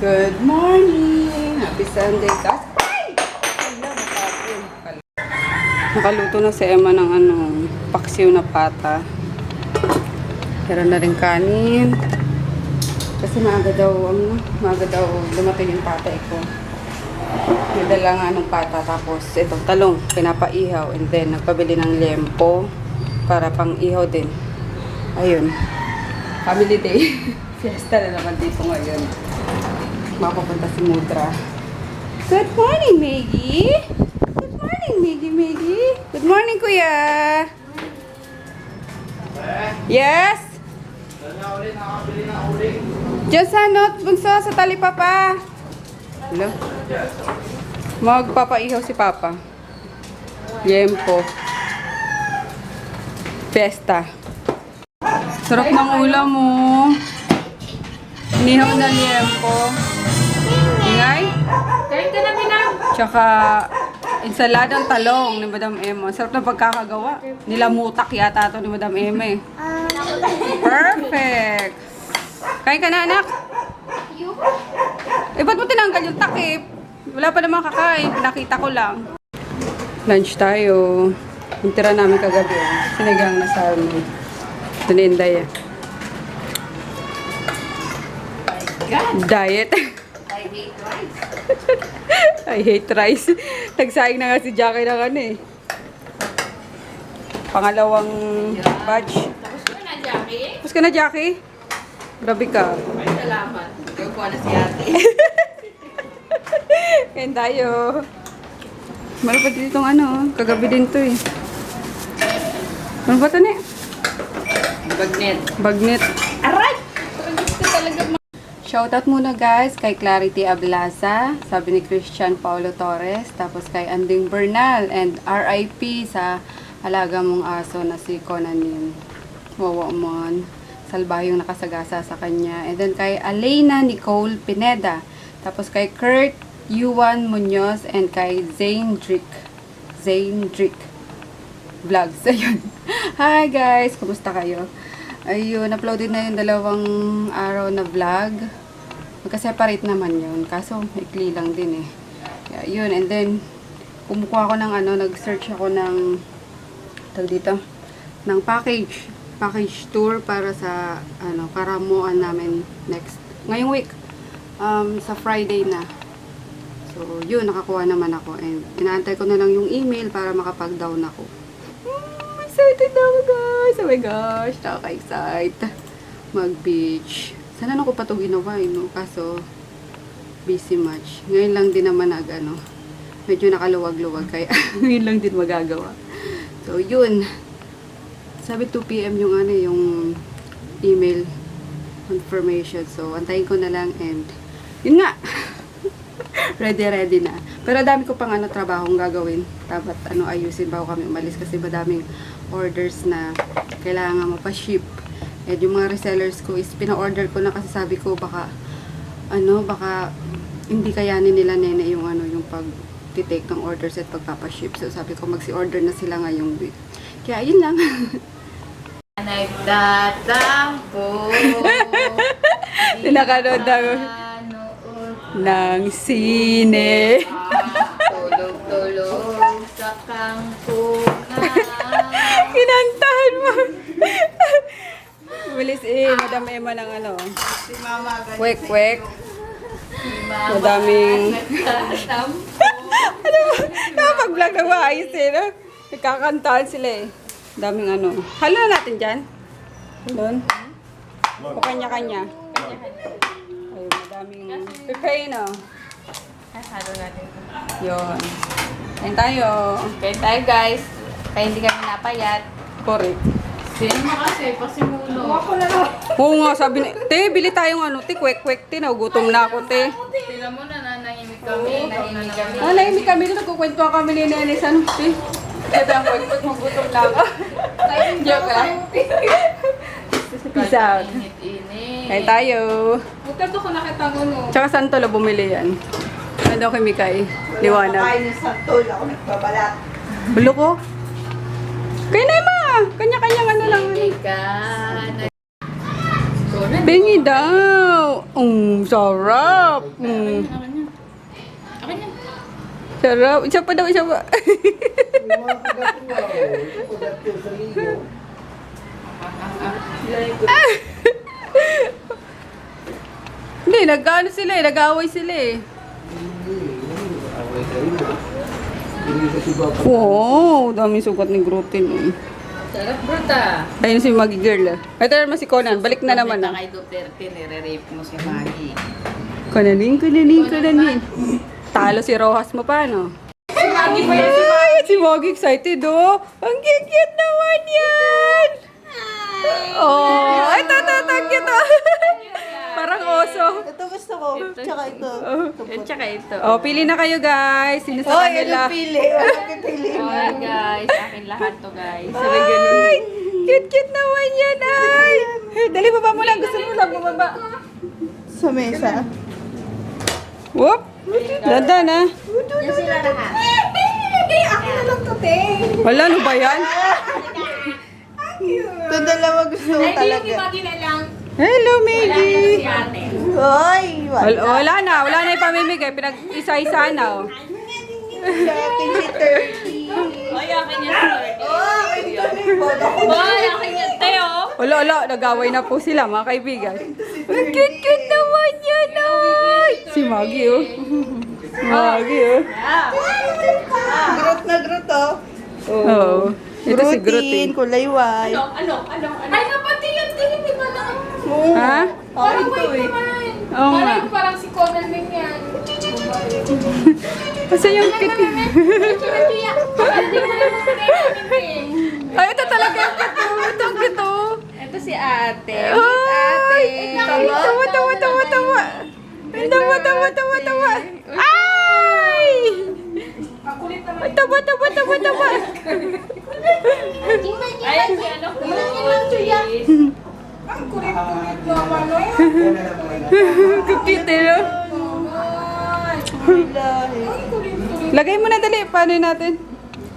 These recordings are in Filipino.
Good morning! Happy Sunday, guys! Ay! Nakaluto na si Emma ng paksiw na pata. Meron na rin kanin. Kasi maaga daw dumating yung patay ko. Nadala nga ng pata, tapos itong talong, pinapaihaw. And then, nagpabili ng lempo para pang ihaw din. Ayun. Family day. Fiesta na naman dito ngayon. Mapapunta si Mudra. Good morning, Maggie! Good morning, Maggie! Good morning, Kuya! Yes? Diyan sa bunso, sa talipapa. Hello? Magpapaihaw si Papa. Yempo. Fiesta. Sarap ng ulam mo. Inihaw na liyempo. Ingay? Kain ka na, Pinang. Tsaka ensaladang talong ni Madam Emma. Sarap na pagkakagawa. Nilamutak yata ito ni Madam Emma eh. Perfect! Kain ka na, anak? Eh, ba't mo tinanggal yung takip? Wala pa naman kakain. Nakita ko lang. Lunch tayo. Yung tira namin kagabi. Sinigang na salmon. Tuninday eh. Diet. I hate rice. I hate rice. Nagsaing na nga si Jackie ng eh. Pangalawang batch. Tapos ko na, Jackie. Tapos ka na, Jackie? Grabe ka. Salamat. Ikaw ko na si ate. Kain tayo. Meron pa dito kagabi din to eh. Ano ba ito na? Bagnet. Bagnet. Aray! Parang gusto talaga Shoutout muna guys kay Clarity Ablasa, sabi ni Christian Paulo Torres, tapos kay Anding Bernal, and RIP sa alaga mong aso na si Conanin. Wawa man. Salbahe yung nakasagasa sa kanya. And then kay Alena Nicole Pineda, tapos kay Kurt Yuan Munoz, and kay Zane Drick Vlogs. Ayun. Hi guys! Kumusta kayo? Ayun, uploaded na yung 2 araw na vlog. Magka-separate naman yun. Kaso, maikli lang din eh. Kaya, yun. And then, kumukuha ko ng nag-search ako ng ng package tour para sa karamuan namin ngayong week. Sa Friday na. So, yun, nakakuha naman ako. And, inaantay ko na lang yung email para makapag-down ako. Excited na ako, guys! Oh my gosh! Nakaka-excite. Mag-beach. Sana ko pa ito ginawa, no? Kaso, busy much. Ngayon lang din naman medyo nakaluwag-luwag. Kaya, ngayon lang din magagawa. So, yun. Sabi 2 PM yung email confirmation. So, antayin ko na lang and yun nga. Ready na. Pero dami ko pang trabahong gagawin. Dapat ayusin bago kami umalis kasi madaming orders na kailangan mapa-ship. And yung mga resellers ko is pina-order ko na kasi sabi ko baka hindi kayanin nila nene yung yung pag-take ng orders at pagpapa-ship. So sabi ko magsi-order na sila ngayong week. Kaya yun lang. Nagtatampo. Nakanood ng sine. Tulog-tulog sa kangkungan. Kinantahan mo. Bilis Madam Emma ng Si Mama kwek-kwek. Madaming nagtatampo. nakapag-vlog na maayos no? Nagkakantahan sila daming halo na natin dyan. Doon. O kanya-kanya. Ay, madaming pepe, no? Ay, halo natin. Yun. Kain tayo. Kain tayo, guys. Kaya hindi kami napayat. Correct. Sino mo kasi? Pasimulo. Oo nga, sabi na, te, bili tayong kwek-kwek, te, nagugutom na ako, te. Tingnan mo na, nanahimik kami. Nahimik kami. Nahimik kami, nagkukwentuhan kami ni Nenes, te. Ito ang kwek-kwek, magutom na ako. Joke lang. Peace out. Init-init. Kain tayo. Bukat ako nakita mo, no? Tsaka saan tolo bumili yan? Ano kay Mikay? Liwanag. Kain ng santol, ako nagbabalat. Bulo ko. Kaya na, ma. Kanya-kanyang lang. Hindi ka. Bengi daw. Sarap. Akin yan. Sarap. Isa pa daw, isa pa. Hindi, nag-ano sila eh. Nag-away sila eh. Wow, daming sugat ni Grotin. Sarap, bruta. Ayun si Maggie girl. Ito naman si Conan. Balik na naman ah. Kay Duterte, nire-rape mo si Maggie. Kunanin. Talo si Rojas mo pa, no? Si Maggie ba yan? Ay, si Maggie excited, oh. Ang cute naman yan. Oh, ito, cute, oh. Parang oso. Ito gusto ko. Tsaka ito. At saka ito. Oh, pili na kayo, guys. Sino sa Hoy, kanila? anong pili? Walang pipili Oh, na. guys. Akin lahat to, guys. Ay, cute naman yan, ay. Dali, baba mo lang. Gusto mo lang bumaba. Sa mesa. Whoop. Dandan, ah. Yan sila lahat. Akin na lang to, te. Wala, ano ba yan? Ito dalawa gusto ko talaga. Maggie na lang. Hello, Maggie. ate. Hoy, Wala na ipamimigay. Pinag-isa-isa na, oh. Sa akin si 30. Ay, akin yan. Oh, ito na yung bola ko. Ay, akin yan. Teo. Wala, nag-away na po sila, mga kaibigan. Ang cute naman yan, ay. Si Maggie, oh. Maggie, oh. Grot na grot, oh. Oo. Ito si Groot, eh. Grutin, kulay white. Ano? Ay, napati yan. Tingin, di ba lang? Oo. Ha? Parang ito white eh. naman. Oo nga. Parang si Conan din yan. Kasi yung cute. Kaya, hindi mo lang naman Ay, ito talaga yung cute, oh. Ito ang cute, oh. Ito si ate. Ay! Tawa. Tawa. Ay! Ang kulit naman. Tawa. Ayan si ano. Ang kulit-kulit naman. Cute, eh, no? Lagay mo na dali. Paano natin?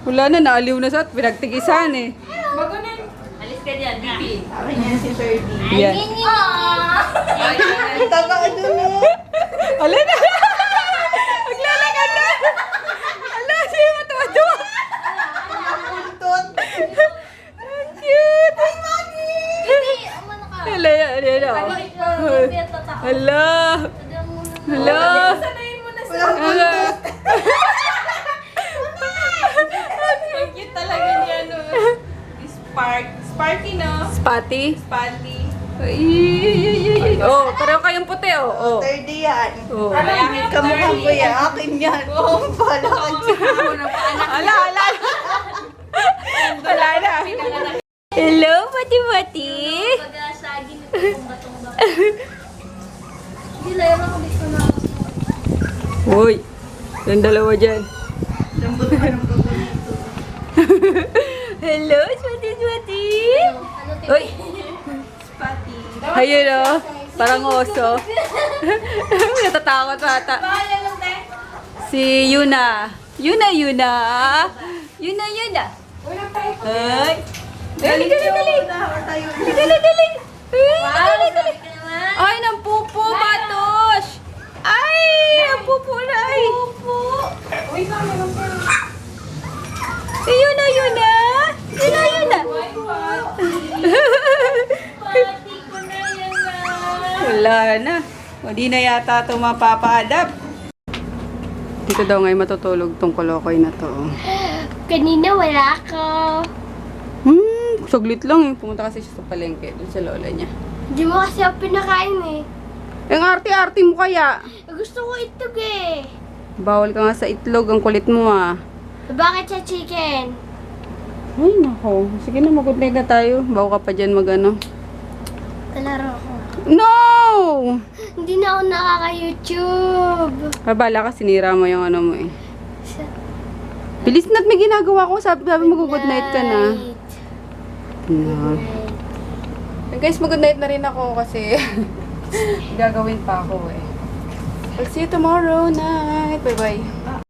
Wala na, naaliw na sa at pinagtigisan, eh. Bago na. Alis ka dyan, Bibi. Akin yan si 30. Yan. Taga ano na. Ala na! Maglalakad na! Ala, siya matuwa-tuwa! Buntot. Ang cute! Ay, Ala, Sanayin mo na sa... Walang buntot. Ang cute talaga niya, no? Sparky, no? Spotty. Spotty. Ay. Oh, pareho kayong puti, oh. Oh. 30 yan. Oh. Kamukha ko yan. Akin yan. Pala ka dyan. Ala. Wala na. Hello, pati-pati. Pag-asagi na itong batong-batong. Hindi, layroon ko dito na. Uy, yung dalawa dyan. Hello, swati-swati. Uy. Ayun, oh. Parang oso. Natatakot ata. Si Yuna. Yuna. Ay. Dali. Dali. Ay, nang pupo, Batosh. Ay, ang pupo na. Ay. Uy, kami lang pa. Yuna. Pati ko na yan na. Wala na. O, di na yata ito mapapa-adapt. Dito daw ngayon matutulog tong kolokoy na to. Kanina wala ko. Saglit lang eh. Pumunta kasi siya sa palengke dun sa lola niya. Hindi mo kasi ako pinakain eh. Ang arte-arte mo kaya. Gusto ko itlog eh. Bawal ka nga sa itlog. Ang kulit mo ah. Bakit sa chicken? Ay, nako. Sige na, mag-good night na tayo. Bago ka pa dyan mag-ano. Talaro ko. No! Hindi na ako nakaka-YouTube. Kabala ka, sinira mo yung ano mo eh. Bilis na't may ginagawa ko. Sabi mag-good night ka na. No. Guys, mag-good night na rin ako kasi gagawin pa ako eh. I'll see you tomorrow night. Bye-bye.